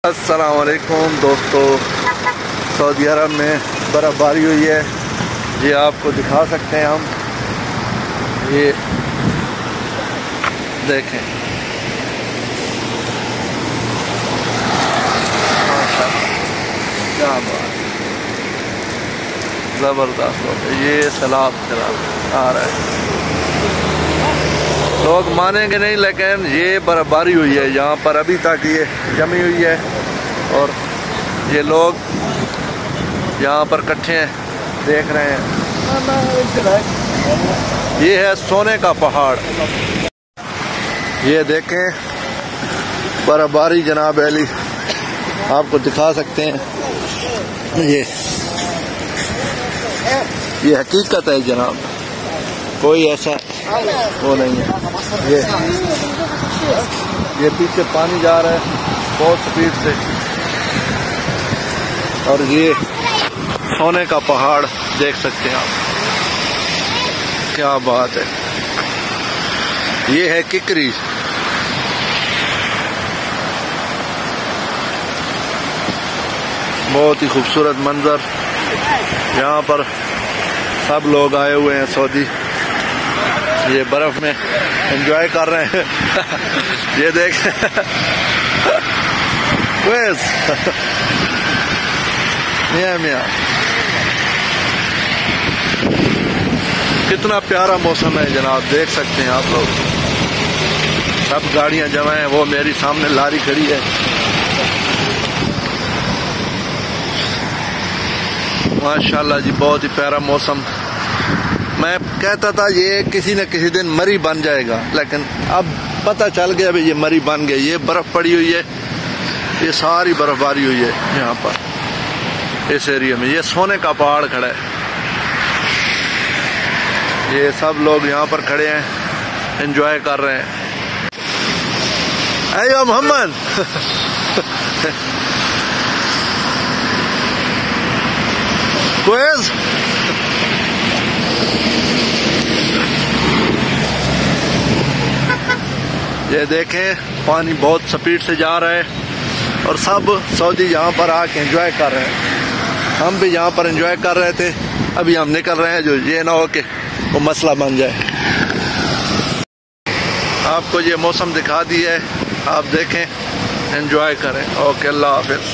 अस्सलाम वालेकुम दोस्तों, सऊदी अरब में बर्फ़बारी हुई है। ये आपको दिखा सकते हैं हम, ये देखें माशाअल्लाह क्या बात, ज़बरदस्त। ये सैलाब आ रहा है, लोग मानेंगे नहीं, लेकिन ये बर्फ़बारी हुई है यहाँ पर। अभी तक ये जमी हुई है और ये लोग यहाँ पर इकट्ठे हैं, देख रहे हैं। ये है सोने का पहाड़, ये देखें बर्फ़बारी जनाब अली, आपको दिखा सकते हैं। ये हकीकत है जनाब, कोई ऐसा वो नहीं है। ये पीछे पानी जा रहा है बहुत स्पीड से, और ये सोने का पहाड़ देख सकते हैं आप, क्या बात है। ये है किकरी, बहुत ही खूबसूरत मंजर। यहाँ पर सब लोग आए हुए हैं सऊदी, ये बर्फ में एंजॉय कर रहे हैं। ये देख मियाँ कितना प्यारा मौसम है जनाब, देख सकते हैं आप लोग। सब गाड़ियां जमा हैं, वो मेरी सामने लारी खड़ी है। माशाल्लाह जी, बहुत ही प्यारा मौसम। मैं कहता था ये किसी न किसी दिन मरी बन जाएगा, लेकिन अब पता चल गया भाई ये मरी बन गई। ये बर्फ पड़ी हुई है, ये सारी बर्फबारी हुई है यहाँ पर इस एरिया में। ये सोने का पहाड़ खड़ा है, ये सब लोग यहाँ पर खड़े हैं, एंजॉय कर रहे हैं। अयो मोहम्मद क्वेज, ये देखें पानी बहुत स्पीड से जा रहा है और सब सऊदी यहाँ पर आके एंजॉय कर रहे हैं। हम भी यहाँ पर एंजॉय कर रहे थे, अभी हम निकल रहे हैं, जो ये ना हो कि वो मसला बन जाए। आपको ये मौसम दिखा दी है, आप देखें, एंजॉय करें। ओके, अल्लाह हाफिज़।